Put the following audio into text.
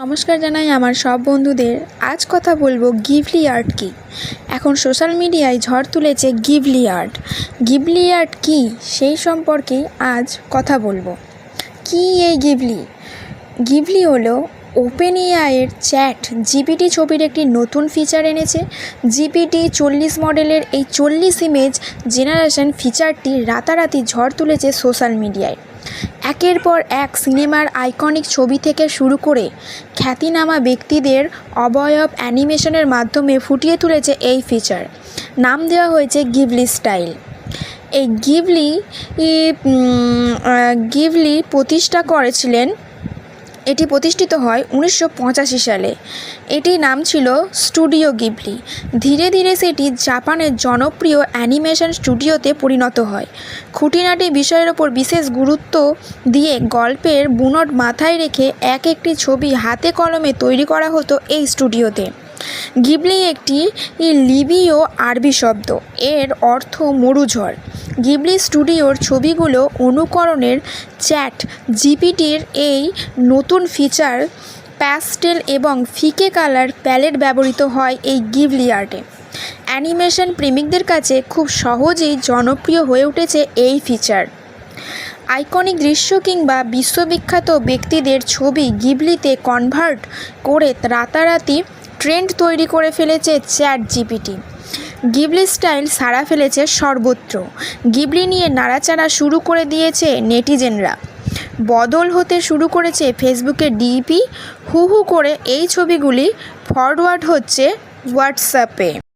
নমস্কার জানাই আমার সব বন্ধুদের। আজ কথা বলবো গিবলি আর্ট কী। এখন সোশ্যাল মিডিয়ায় ঝড় তুলেছে গিবলি আর্ট। গিবলি আর্ট কী সেই সম্পর্কেই আজ কথা বলবো। কী এই গিবলি? গিবলি হলো ওপেন এআইয়ের চ্যাট জিপিটি ছবির একটি নতুন ফিচার এনেছে। জিপিটি 40 মডেলের এই 40 ইমেজ জেনারেশন ফিচারটি রাতারাতি ঝড় তুলেছে সোশ্যাল মিডিয়ায়। একের পর এক সিনেমার আইকনিক ছবি থেকে শুরু করে খ্যাতিনামা ব্যক্তিদের অবয়ব অ্যানিমেশনের মাধ্যমে ফুটিয়ে তুলেছে এই ফিচার। নাম দেওয়া হয়েছে গিবলি স্টাইল। এই গিবলি এটি প্রতিষ্ঠিত হয় 1985 সালে। এটির নাম ছিল স্টুডিও গিবলি। ধীরে ধীরে সেটি জাপানের জনপ্রিয় অ্যানিমেশন স্টুডিওতে পরিণত হয়। খুঁটিনাটি বিষয়ের ওপর বিশেষ গুরুত্ব দিয়ে গল্পের বুনট মাথায় রেখে একটি ছবি হাতে কলমে তৈরি করা হতো এই স্টুডিওতে। গিবলি একটি লিবীয় আরবি শব্দ, এর অর্থ মরুঝড়। গিবলি স্টুডিওর ছবিগুলো অনুকরণের চ্যাট জিপিটির এই নতুন ফিচার প্যাস্টেল এবং ফিকে কালার প্যালেট ব্যবহৃত হয় এই গিবলি আর্টে। অ্যানিমেশন প্রেমিকদের কাছে খুব সহজেই জনপ্রিয় হয়ে উঠেছে এই ফিচার। আইকনিক দৃশ্য কিংবা বিশ্ববিখ্যাত ব্যক্তিদের ছবি গিবলিতে কনভার্ট করে রাতারাতি ট্রেন্ড তৈরি করে ফেলেছে চ্যাট জিপিটি। গিবলি স্টাইল সাড়া ফেলেছে সর্বত্র। গিবলি নিয়ে নাড়াচাড়া শুরু করে দিয়েছে নেটিজেনরা। বদল হতে শুরু করেছে ফেসবুকের ডিপি। হু হু করে এই ছবিগুলি ফরওয়ার্ড হচ্ছে হোয়াটসঅ্যাপে।